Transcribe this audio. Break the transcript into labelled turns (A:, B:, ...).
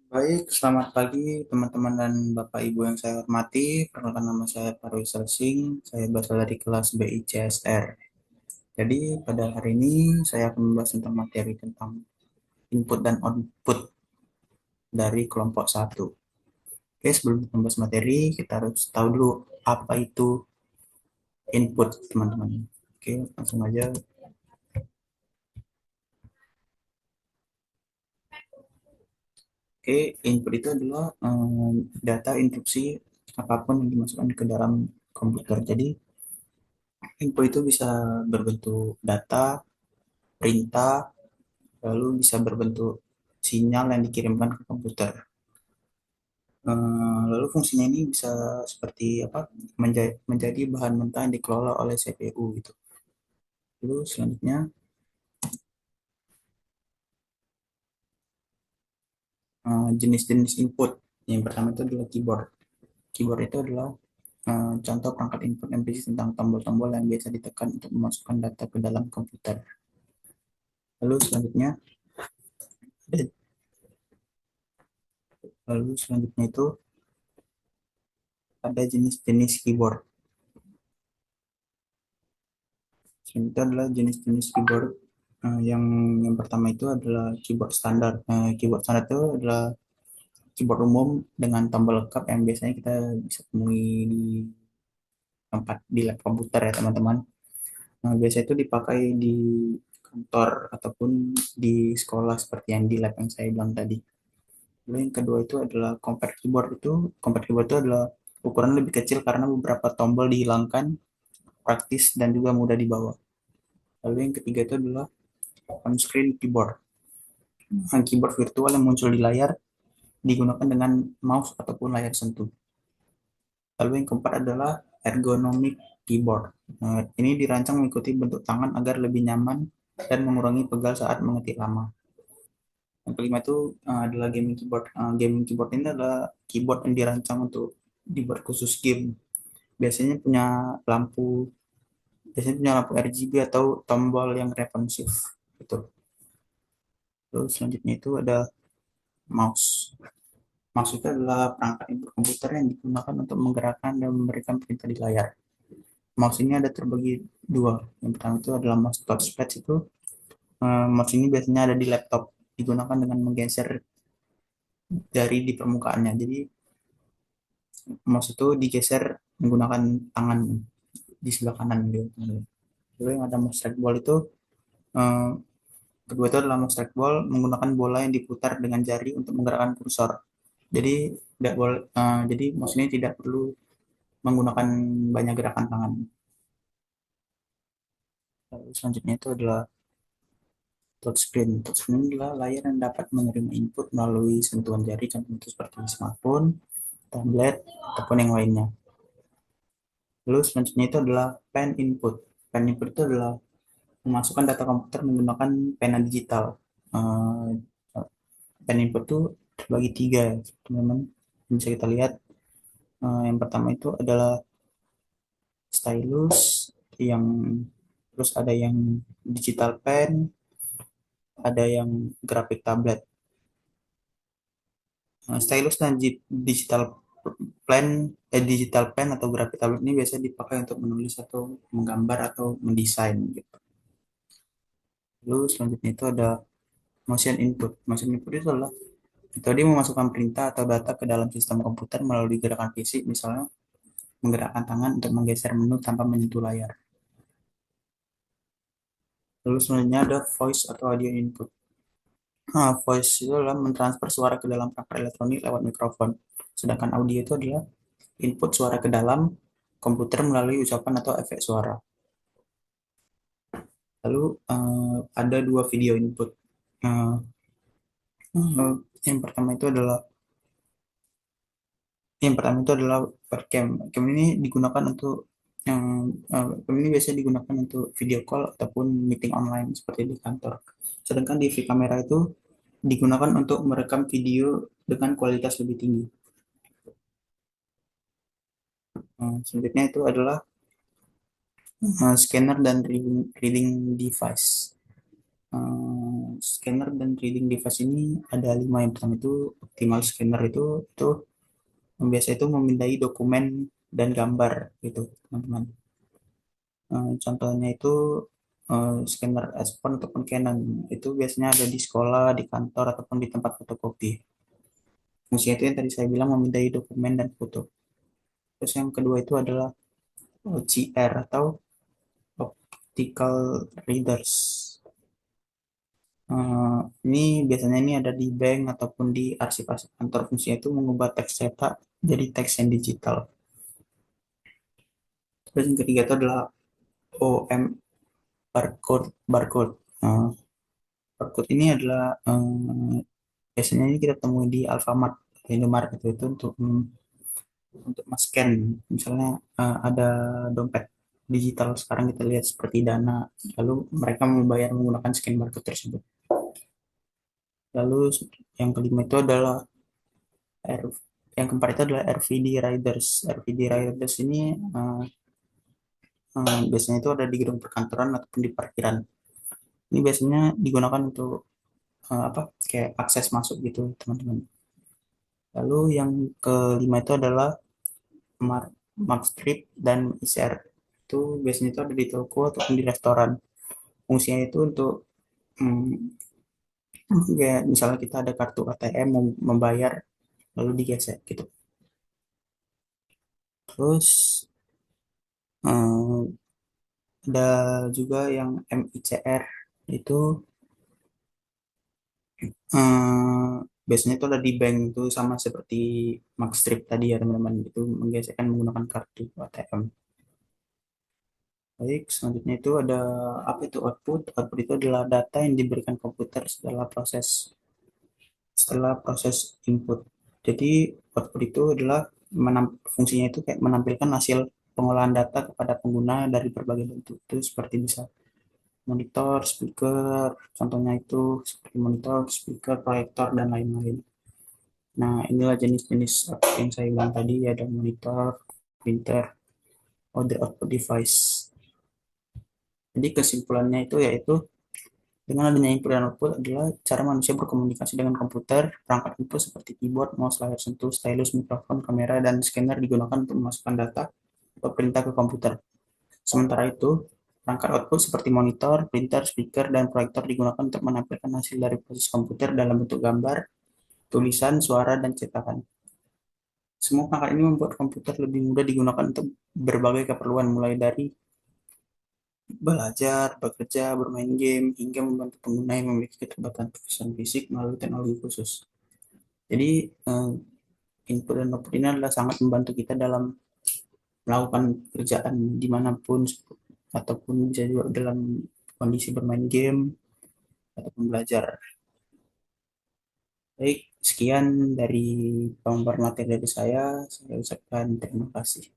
A: Baik, selamat pagi teman-teman dan Bapak Ibu yang saya hormati. Perkenalkan nama saya Parwisal Singh, saya berasal dari kelas BICSR. Jadi pada hari ini saya akan membahas tentang materi tentang input dan output dari kelompok satu. Oke, sebelum kita membahas materi, kita harus tahu dulu apa itu input, teman-teman. Oke, langsung aja. Oke, input itu adalah data instruksi apapun yang dimasukkan ke dalam komputer. Jadi info itu bisa berbentuk data, perintah, lalu bisa berbentuk sinyal yang dikirimkan ke komputer. Lalu fungsinya ini bisa seperti apa? Menjadi bahan mentah yang dikelola oleh CPU gitu. Lalu selanjutnya jenis-jenis input. Yang pertama itu adalah keyboard. Keyboard itu adalah contoh perangkat input yang berisi tentang tombol-tombol yang biasa ditekan untuk memasukkan data ke dalam komputer. Lalu selanjutnya lalu selanjutnya itu ada jenis-jenis keyboard. Itu adalah jenis-jenis keyboard yang pertama itu adalah keyboard standar. Keyboard standar itu adalah keyboard umum dengan tombol lengkap yang biasanya kita bisa temui di tempat di lab komputer ya teman-teman. Biasanya itu dipakai di kantor ataupun di sekolah seperti yang di lab yang saya bilang tadi. Lalu yang kedua itu adalah compact keyboard. Compact keyboard itu adalah ukuran lebih kecil karena beberapa tombol dihilangkan, praktis dan juga mudah dibawa. Lalu yang ketiga itu adalah on-screen keyboard. Keyboard virtual yang muncul di layar digunakan dengan mouse ataupun layar sentuh. Lalu yang keempat adalah ergonomic keyboard. Ini dirancang mengikuti bentuk tangan agar lebih nyaman dan mengurangi pegal saat mengetik lama. Yang kelima itu adalah gaming keyboard. Gaming keyboard ini adalah keyboard yang dirancang untuk dibuat khusus game. Biasanya punya lampu, biasanya punya lampu RGB atau tombol yang responsif. Gitu. Terus selanjutnya itu ada mouse. Mouse itu adalah perangkat input komputer yang digunakan untuk menggerakkan dan memberikan perintah di layar. Mouse ini ada terbagi dua. Yang pertama itu adalah mouse touchpad itu. Mouse ini biasanya ada di laptop, digunakan dengan menggeser jari di permukaannya. Jadi mouse itu digeser menggunakan tangan di sebelah kanan gitu. Lalu yang ada mouse trackball itu eh, kedua itu adalah mouse trackball menggunakan bola yang diputar dengan jari untuk menggerakkan kursor. Jadi tidak boleh, jadi mouse ini tidak perlu menggunakan banyak gerakan tangan. Lalu selanjutnya itu adalah touchscreen. Touchscreen adalah layar yang dapat menerima input melalui sentuhan jari, contohnya seperti smartphone, tablet, ataupun yang lainnya. Lalu selanjutnya itu adalah pen input. Pen input itu adalah memasukkan data komputer menggunakan pena digital. Eh, Pen input itu terbagi tiga, teman-teman. Bisa kita lihat. Yang pertama itu adalah stylus, yang terus ada yang digital pen, ada yang graphic tablet. Stylus dan digital digital pen atau graphic tablet ini biasa dipakai untuk menulis atau menggambar atau mendesain gitu. Lalu selanjutnya itu ada motion input. Motion input itu adalah metode memasukkan perintah atau data ke dalam sistem komputer melalui gerakan fisik, misalnya menggerakkan tangan untuk menggeser menu tanpa menyentuh layar. Lalu selanjutnya ada voice atau audio input. Voice itu adalah mentransfer suara ke dalam perangkat elektronik lewat mikrofon. Sedangkan audio itu adalah input suara ke dalam komputer melalui ucapan atau efek suara. Lalu ada dua video input. Eh, yang pertama itu adalah webcam. Webcam ini digunakan untuk yang webcam ini biasanya digunakan untuk video call ataupun meeting online seperti di kantor. Sedangkan DV kamera itu digunakan untuk merekam video dengan kualitas lebih tinggi. Selanjutnya itu adalah scanner dan reading device. Scanner dan reading device ini ada lima. Yang pertama itu optimal scanner, itu yang biasa itu memindai dokumen dan gambar gitu, teman-teman. Contohnya itu scanner S-Pen ataupun Canon, itu biasanya ada di sekolah, di kantor, ataupun di tempat fotokopi. Fungsinya itu yang tadi saya bilang memindai dokumen dan foto. Terus yang kedua itu adalah OCR atau optical readers. Eh, ini biasanya ini ada di bank ataupun di arsip-arsip kantor. Fungsinya itu mengubah teks cetak jadi teks yang digital. Terus yang ketiga itu adalah OM, barcode. Barcode. Eh, barcode ini adalah biasanya ini kita temui di Alfamart, di Indomaret itu untuk untuk scan. Misalnya ada dompet digital sekarang kita lihat seperti Dana, lalu mereka membayar menggunakan scan barcode tersebut. Lalu yang kelima itu adalah R, yang keempat itu adalah RFID Riders. RFID Riders ini biasanya itu ada di gedung perkantoran ataupun di parkiran. Ini biasanya digunakan untuk apa, kayak akses masuk gitu, teman-teman. Lalu yang kelima itu adalah mark, mark strip dan ICR. Itu biasanya itu ada di toko ataupun di restoran. Fungsinya itu untuk kayak misalnya kita ada kartu ATM mau membayar lalu digesek gitu. Terus eh, ada juga yang MICR, itu eh, biasanya itu ada di bank, itu sama seperti Magstrip tadi ya teman-teman, itu menggesekkan menggunakan kartu ATM. Baik, selanjutnya itu ada apa itu output. Output itu adalah data yang diberikan komputer setelah proses input. Jadi output itu adalah fungsinya itu kayak menampilkan hasil pengolahan data kepada pengguna dari berbagai bentuk. Itu seperti bisa monitor, speaker, contohnya itu seperti monitor, speaker, proyektor, dan lain-lain. Nah, inilah jenis-jenis yang saya bilang tadi, ada monitor, printer, other output device. Jadi kesimpulannya itu yaitu dengan adanya input dan output adalah cara manusia berkomunikasi dengan komputer. Perangkat input seperti keyboard, mouse, layar sentuh, stylus, mikrofon, kamera, dan scanner digunakan untuk memasukkan data atau perintah ke komputer. Sementara itu, perangkat output seperti monitor, printer, speaker, dan proyektor digunakan untuk menampilkan hasil dari proses komputer dalam bentuk gambar, tulisan, suara, dan cetakan. Semua perangkat ini membuat komputer lebih mudah digunakan untuk berbagai keperluan, mulai dari belajar, bekerja, bermain game, hingga membantu pengguna yang memiliki keterbatasan fisik melalui teknologi khusus. Jadi, input dan output ini adalah sangat membantu kita dalam melakukan pekerjaan dimanapun, ataupun bisa juga dalam kondisi bermain game ataupun belajar. Baik, sekian dari pemaparan materi dari saya. Saya ucapkan terima kasih.